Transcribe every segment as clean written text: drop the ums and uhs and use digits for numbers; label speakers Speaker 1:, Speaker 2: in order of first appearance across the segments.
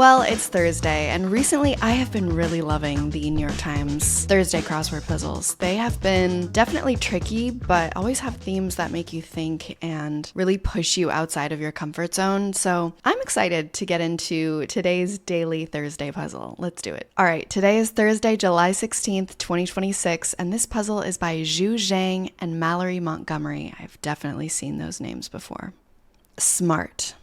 Speaker 1: Well, it's Thursday, and recently I have been really loving the New York Times Thursday crossword puzzles. They have been definitely tricky, but always have themes that make you think and really push you outside of your comfort zone. So I'm excited to get into today's daily Thursday puzzle. Let's do it. All right, today is Thursday, July 16th, 2026, and this puzzle is by Zhu Zhang and Mallory Montgomery. I've definitely seen those names before. Smart.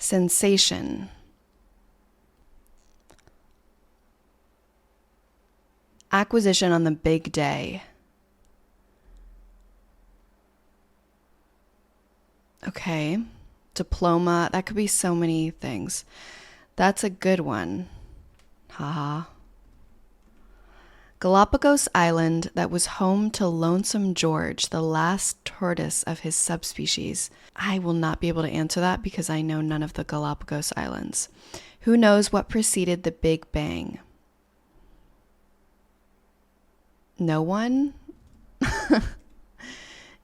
Speaker 1: Sensation. Acquisition on the big day. Okay. Diploma. That could be so many things. That's a good one. Haha. Galapagos Island that was home to Lonesome George, the last tortoise of his subspecies. I will not be able to answer that because I know none of the Galapagos Islands. Who knows what preceded the Big Bang? No one?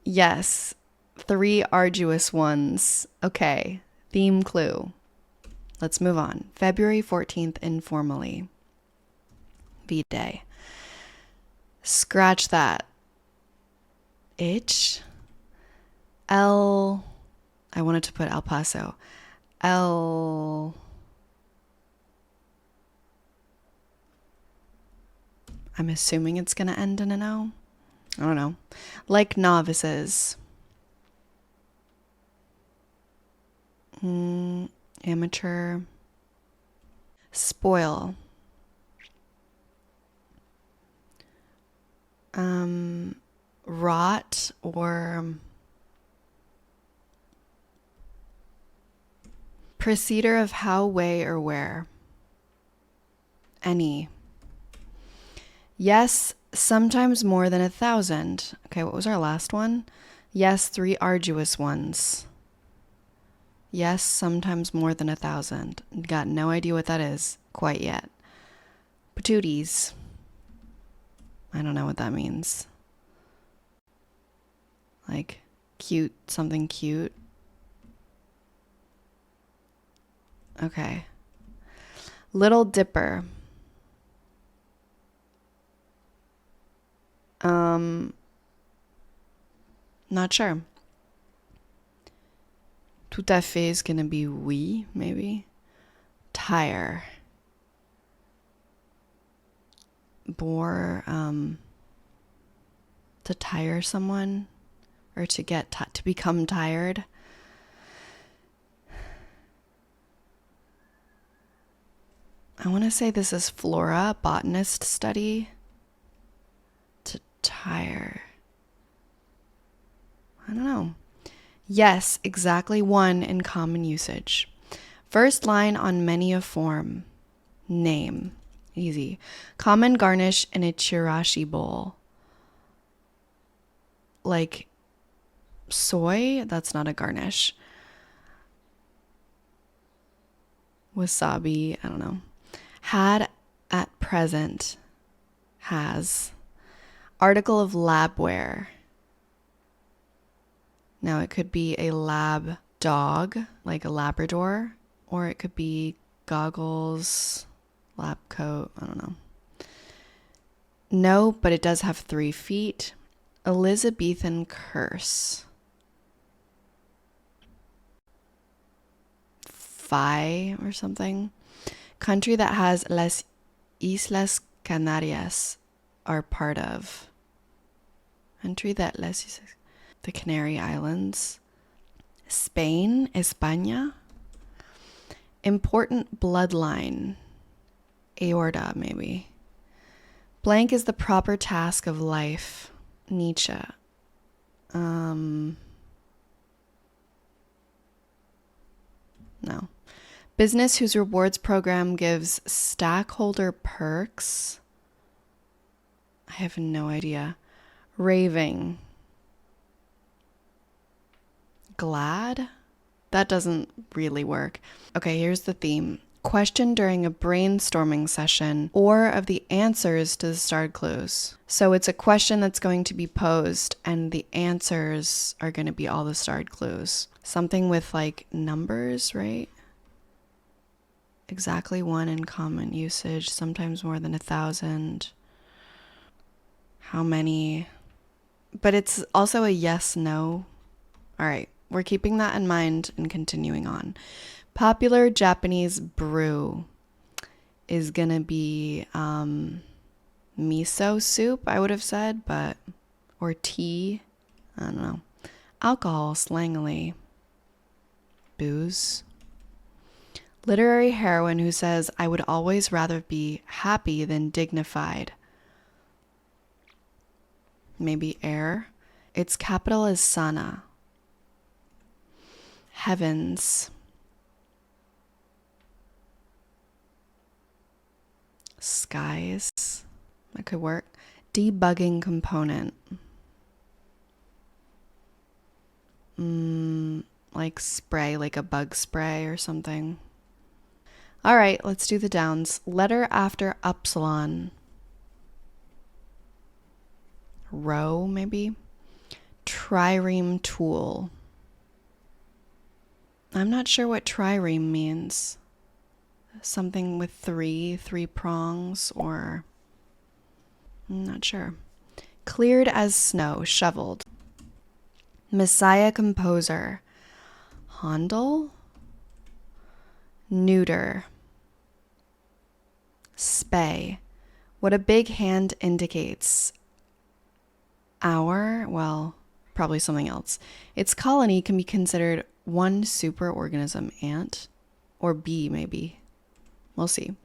Speaker 1: Yes, 3 arduous ones. Okay, theme clue. Let's move on. February 14th, informally. V-Day. Scratch that. Itch. I wanted to put El Paso. I'm assuming it's going to end in an O. I don't know. Like novices. Amateur. Spoil. Rot or preceder of how, way, or where. Any. Yes, sometimes more than 1,000. Okay, what was our last one? Yes, 3 arduous ones. Yes, sometimes more than 1,000. Got no idea what that is quite yet. Patooties. I don't know what that means. Like cute, something cute. Okay. Little Dipper. Not sure. Tout à fait is gonna be oui, maybe. Tire. Bore, to tire someone or to get to become tired. I want to say this is flora, botanist study. To tire. I don't know. Yes, exactly 1 in common usage. First line on many a form. Name. Easy. Common garnish in a chirashi bowl. Like soy? That's not a garnish. Wasabi? I don't know. Had at present. Has. Article of labware. Now it could be a lab dog, like a Labrador, or it could be goggles, lab coat, I don't know. No, but it does have 3 feet. Elizabethan curse. Phi or something. Country that has las Islas Canarias are part of. Country that the Canary Islands. Spain, España. Important bloodline. Aorta, maybe. Blank is the proper task of life. Nietzsche. No. Business whose rewards program gives stakeholder perks. I have no idea. Raving. Glad? That doesn't really work. Okay, here's the theme. question during a brainstorming session, or of the answers to the starred clues. So it's a question that's going to be posed, and the answers are going to be all the starred clues. Something with like numbers, right? Exactly one in common usage, sometimes more than 1,000. How many? But it's also a yes, no. All right, we're keeping that in mind and continuing on. Popular Japanese brew is gonna be miso soup, I would have said, or tea. I don't know. Alcohol, slangily. Booze. Literary heroine who says, I would always rather be happy than dignified. Maybe air. Its capital is Sana. Heavens. Skies. That could work. Debugging component. Like spray, like a bug spray or something. All right, let's do the downs. Letter after upsilon. Row, maybe. Trireme tool. I'm not sure what trireme means. Something with three prongs, or I'm not sure. Cleared as snow, shoveled. Messiah composer. Handel. Neuter. Spay. What a big hand indicates. Hour, well, probably something else. Its colony can be considered one superorganism, ant, or bee maybe. We'll see.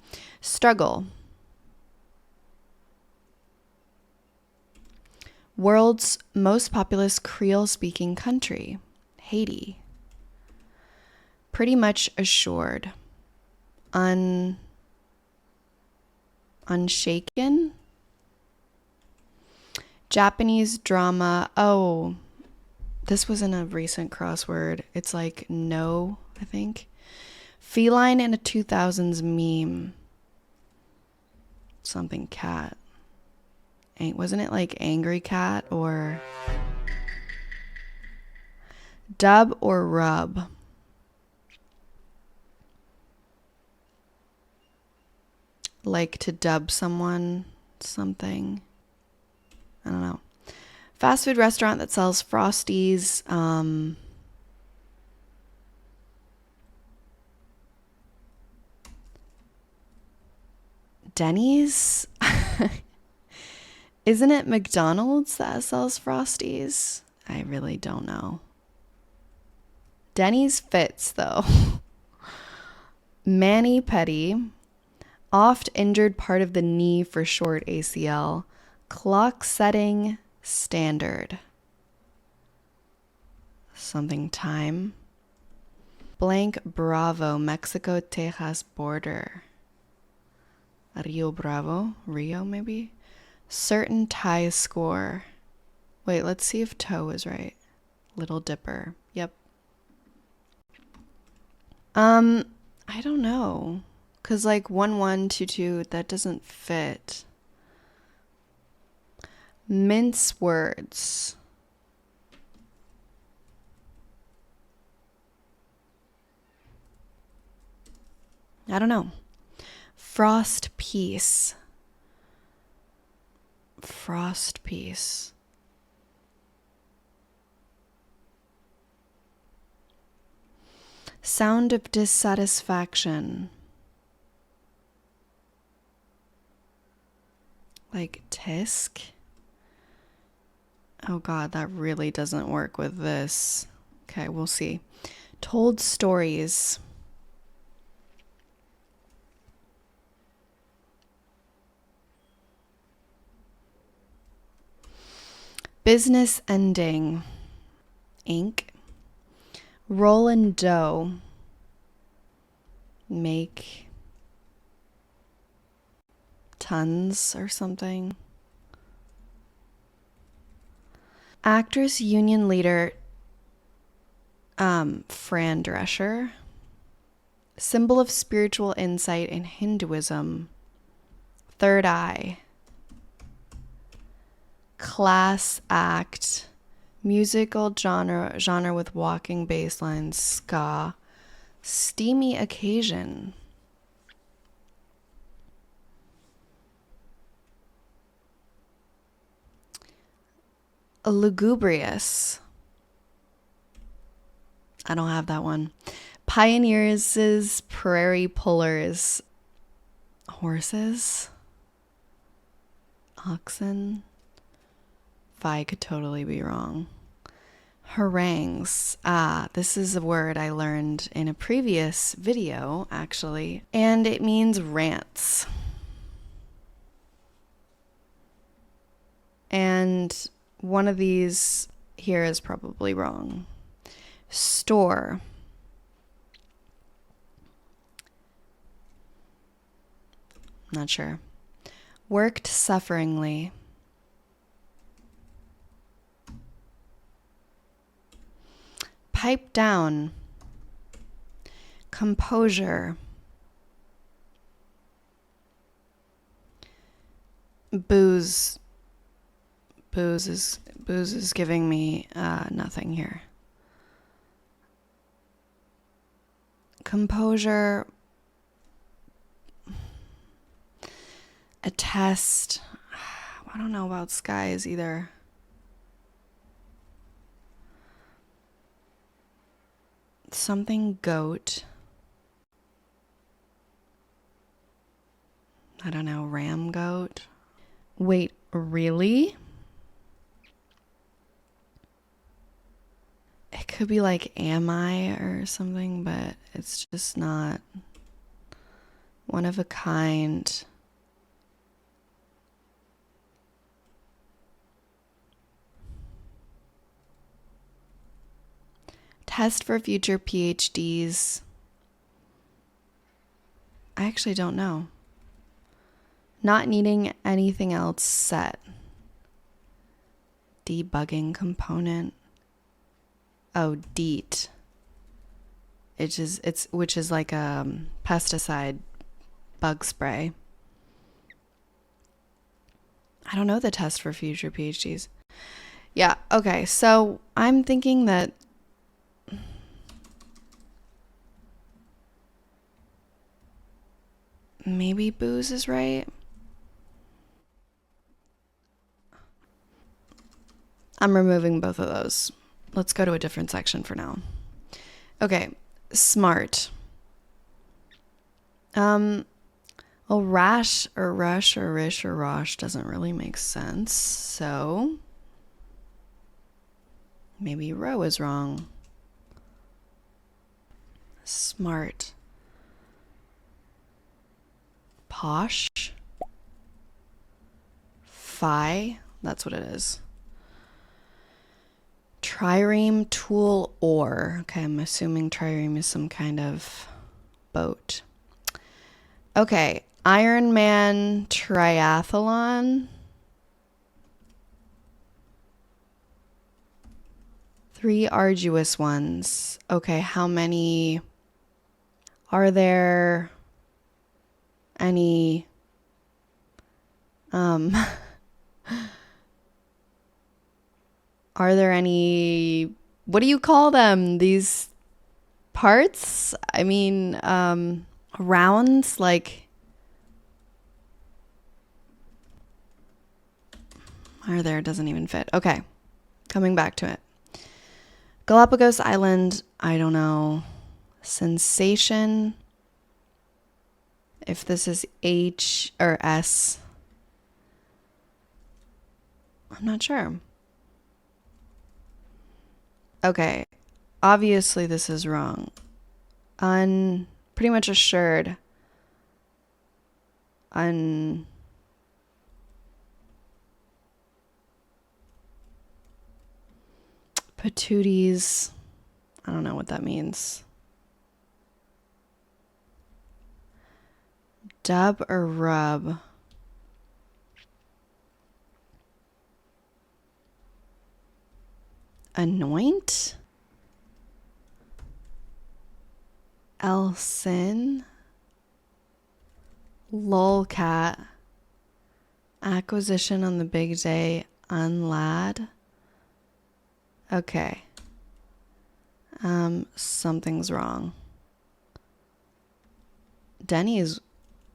Speaker 1: Struggle. World's most populous Creole-speaking country, Haiti. Pretty much assured. Unshaken. Japanese drama. Oh, this was in a recent crossword. It's like no, I think. Feline in a 2000s meme. Something cat. Wasn't it like angry cat or dub or rub? Like to dub someone something. I don't know. Fast food restaurant that sells Frosties. Denny's? Isn't it McDonald's that sells Frosties? I really don't know. Denny's fits, though. Mani-pedi. Oft injured part of the knee, for short ACL. Clock setting standard. Something time. Blank Bravo, Mexico Texas border. Rio Bravo, Rio maybe. Certain tie score. Wait, let's see if toe is right. Little Dipper. Yep. I don't know. 'Cause like 1122, that doesn't fit. Mince words. I don't know. Frost piece. Frost piece. Sound of dissatisfaction. Like tisk. Oh God, that really doesn't work with this. Okay, we'll see. Told stories. Business ending. Ink. Roll in dough. Make tons or something. Actress union leader Fran Drescher. Symbol of spiritual insight in Hinduism. Third eye. Class act. Musical genre with walking bass lines. Ska. Steamy occasion. Lugubrious. I don't have that one. Pioneers' prairie pullers. Horses. Oxen. I could totally be wrong. Harangues. This is a word I learned in a previous video, actually, and it means rants. And one of these here is probably wrong. Store. Not sure. Worked sufferingly. Pipe down. Composure. Booze. Booze is giving me nothing here. Composure. Attest. I don't know about skies either. Something goat. I don't know, ram goat. Wait, really? It could be like am I or something, but it's just not one of a kind. Test for future PhDs. I actually don't know. Not needing anything else set. Debugging component. Oh, DEET. Which is like a pesticide bug spray. I don't know the test for future PhDs. Yeah, okay. So I'm thinking that maybe booze is right. I'm removing both of those. Let's go to a different section for now. Okay, smart. Well, rash or rush or rish or rosh doesn't really make sense. So maybe row is wrong. Smart. Posh. Phi. That's what it is. Trireme, tool, oar. Okay, I'm assuming trireme is some kind of boat. Okay, Ironman triathlon. 3 arduous ones. Okay, how many? Are there any are there any, what do you call them, these parts? I mean, rounds, like, are there? It doesn't even fit. Okay, coming back to it. Galapagos Island, I don't know. Sensation. If this is H or S, I'm not sure. Okay, obviously this is wrong. Pretty much assured. Patooties. I don't know what that means. Dub or rub? Anoint? Elsin. Lolcat. Acquisition on the big day. Unlad. Okay. Something's wrong.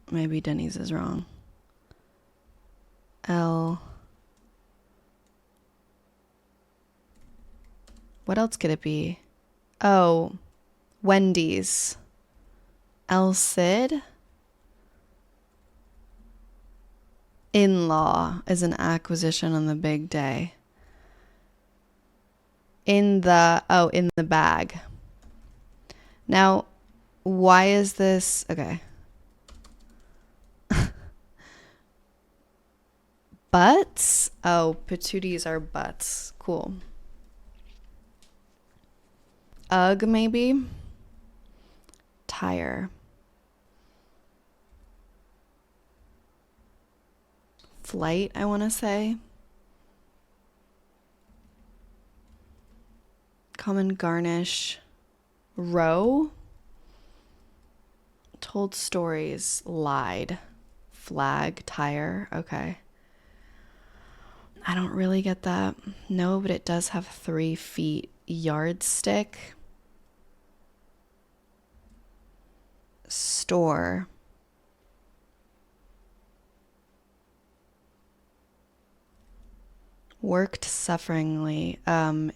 Speaker 1: Maybe Denny's is wrong. What else could it be? Oh, Wendy's. El Cid? In-law is an acquisition on the big day. In the bag. Now, why is this? Okay. Butts? Oh, patooties are butts. Cool. Ugh, maybe? Tire. Flight, I want to say. Common garnish. Row. Told stories. Lied. Flag. Tire. Okay. I don't really get that. No, but it does have 3 feet. Yardstick. Store. Worked sufferingly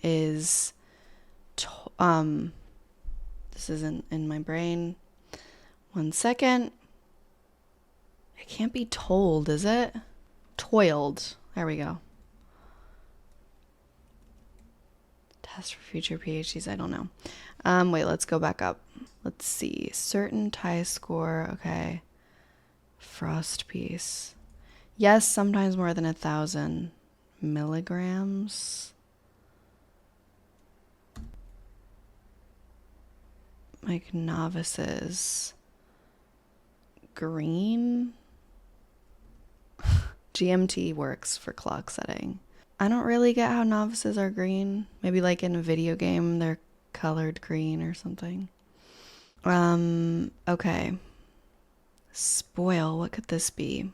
Speaker 1: is this isn't in my brain. 1 second. It can't be told, is it? Toiled. There we go. Test for future PhDs. I don't know. Wait, let's go back up. Let's see. Certain tie score. Okay. Frost piece. Yes, sometimes more than 1,000 milligrams. Like novices. Green. GMT works for clock setting. I don't really get how novices are green. Maybe like in a video game, they're colored green or something. Okay. Spoil, what could this be?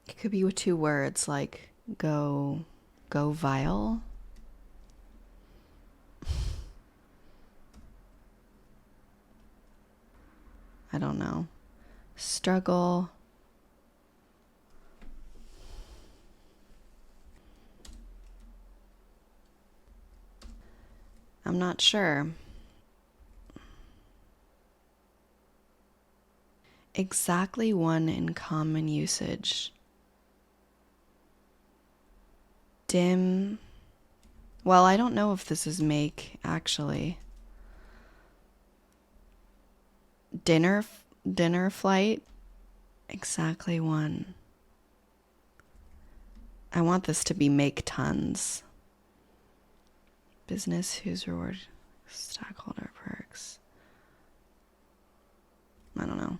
Speaker 1: It could be with 2 words, like go vile. I don't know. Struggle. I'm not sure. Exactly 1 in common usage. Dim. Well, I don't know if this is make, actually. Dinner flight. Exactly 1. I want this to be make tons. Business whose reward stockholder perks. I don't know.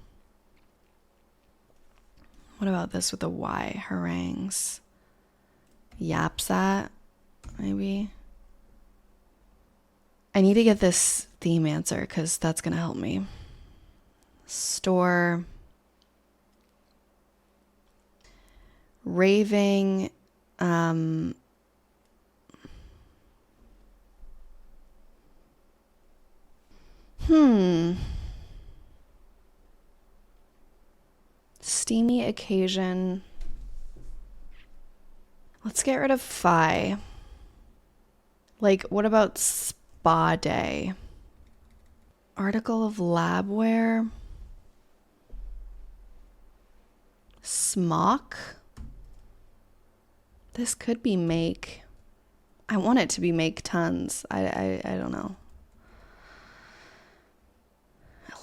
Speaker 1: What about this with a Y? Harangues. Yapsat, maybe. I need to get this theme answer because that's going to help me. Store. Raving. Steamy occasion. Let's get rid of phi. Like, what about spa day? Article of labware. Smock. This could be make. I want it to be make tons. I don't know.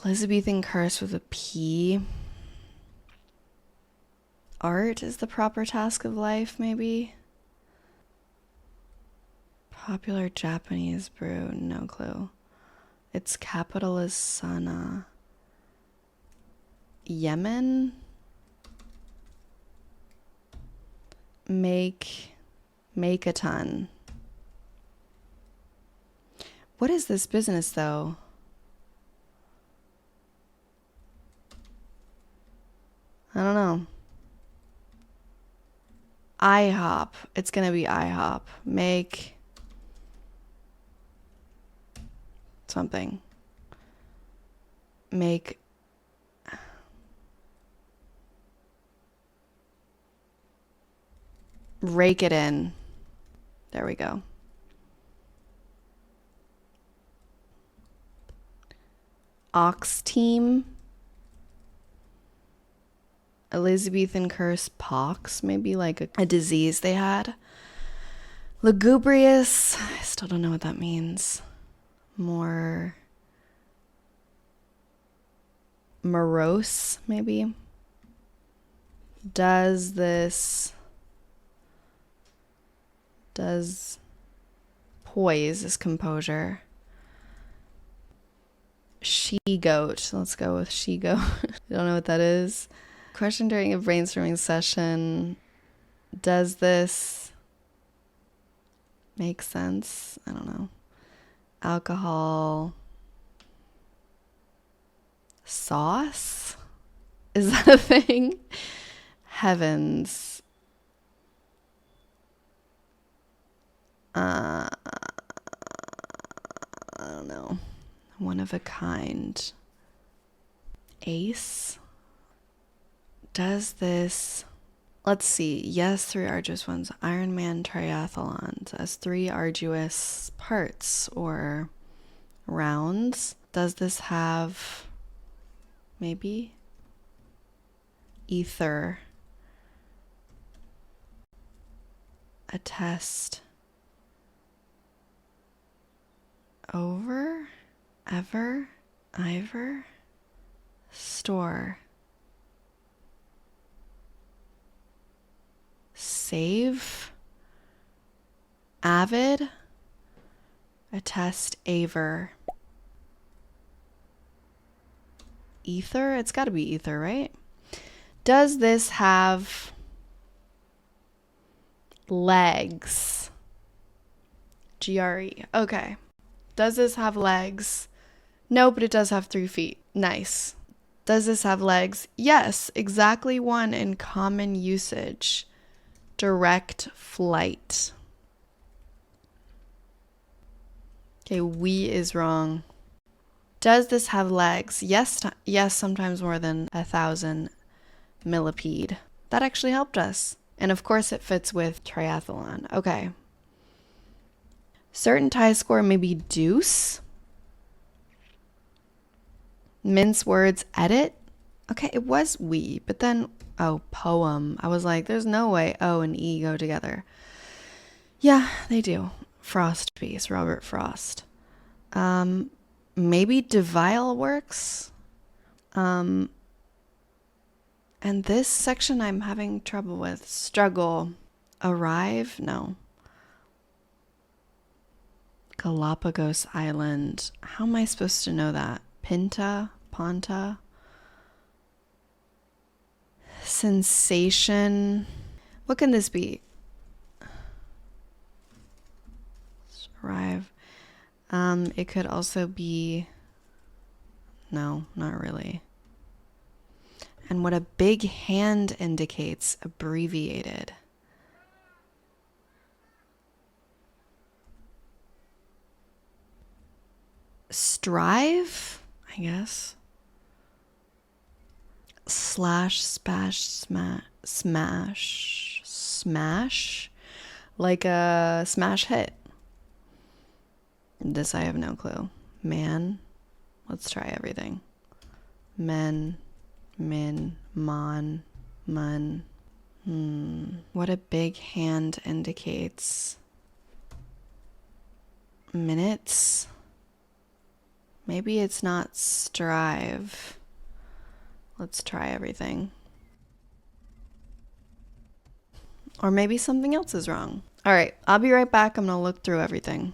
Speaker 1: Elizabethan curse with a P. Art is the proper task of life, maybe? Popular Japanese brew, no clue. Its capital is Sana. Yemen? Make a ton. What is this business though? I don't know. IHOP. It's gonna be IHOP. Make something. Make rake it in. There we go. Ox team. Elizabethan curse pox, maybe like a disease they had. Lugubrious, I still don't know what that means. More morose, maybe. Does poise is composure. She-goat, let's go with she-goat. I don't know what that is. Question during a brainstorming session. Does this make sense? I don't know. Alcohol. Sauce? Is that a thing? Heavens. I don't know. One of a kind. Ace? Does this... Let's see. Yes, 3 arduous ones. Ironman triathlons as 3 arduous parts or rounds. Does this have... maybe? Ether. Attest. Over? Ever? Ivor? Store. Save. Avid. Attest. Aver. Ether? It's got to be ether, right? Does this have legs? GRE. Okay. Does this have legs? No, but it does have 3 feet. Nice. Does this have legs? Yes, exactly 1 in common usage. Direct flight. Okay, we is wrong. Does this have legs? Yes, sometimes more than 1,000 millipede. That actually helped us. And of course it fits with triathlon. Okay. Certain tie score may be deuce. Mince words edit. Okay, it was we, but then, oh, poem. I was like, there's no way O and E go together. Yeah, they do. Frost piece, Robert Frost. Maybe devile works. And this section I'm having trouble with. Struggle. Arrive? No. Galapagos Island. How am I supposed to know that? Pinta? Ponta? Sensation. What can this be? Arrive. It could also be... No, not really. And what a big hand indicates, abbreviated. Strive, I guess. Slash, spash, smash. Like a smash hit. This I have no clue. Man. Let's try everything. Men. Min. Mon. Mun. What a big hand indicates. Minutes. Maybe it's not strive. Let's try everything. Or maybe something else is wrong. All right, I'll be right back. I'm gonna look through everything.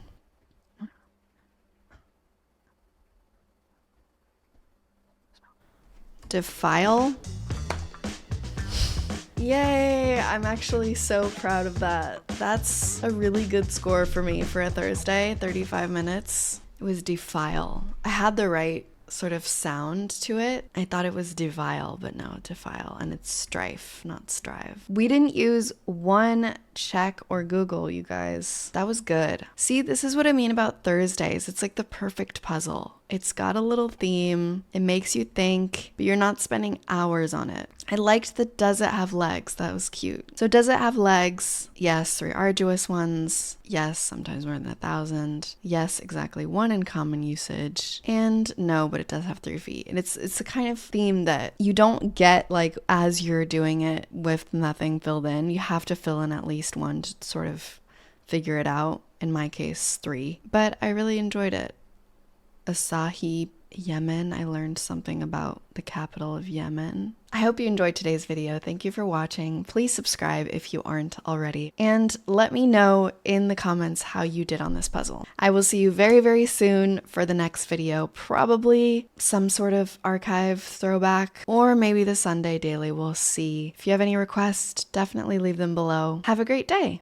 Speaker 1: Defile. Yay, I'm actually so proud of that. That's a really good score for me for a Thursday, 35 minutes. It was defile. I had the right sort of sound to it. I thought it was devile, but no, defile. And it's strife, not strive. We didn't use one check or Google, you guys. That was good. See, this is what I mean about Thursdays. It's like the perfect puzzle. It's got a little theme. It makes you think, but you're not spending hours on it. I liked the does it have legs? That was cute. So does it have legs? Yes, 3 arduous ones. Yes, sometimes more than 1,000. Yes, exactly 1 in common usage. And no, but it does have 3 feet. And it's the kind of theme that you don't get like as you're doing it with nothing filled in. You have to fill in at least 1 to sort of figure it out. In my case, 3. But I really enjoyed it. Asahi, Yemen. I learned something about the capital of Yemen. I hope you enjoyed today's video. Thank you for watching. Please subscribe if you aren't already. And let me know in the comments how you did on this puzzle. I will see you very, very soon for the next video. Probably some sort of archive throwback, or maybe the Sunday daily. We'll see. If you have any requests, definitely leave them below. Have a great day.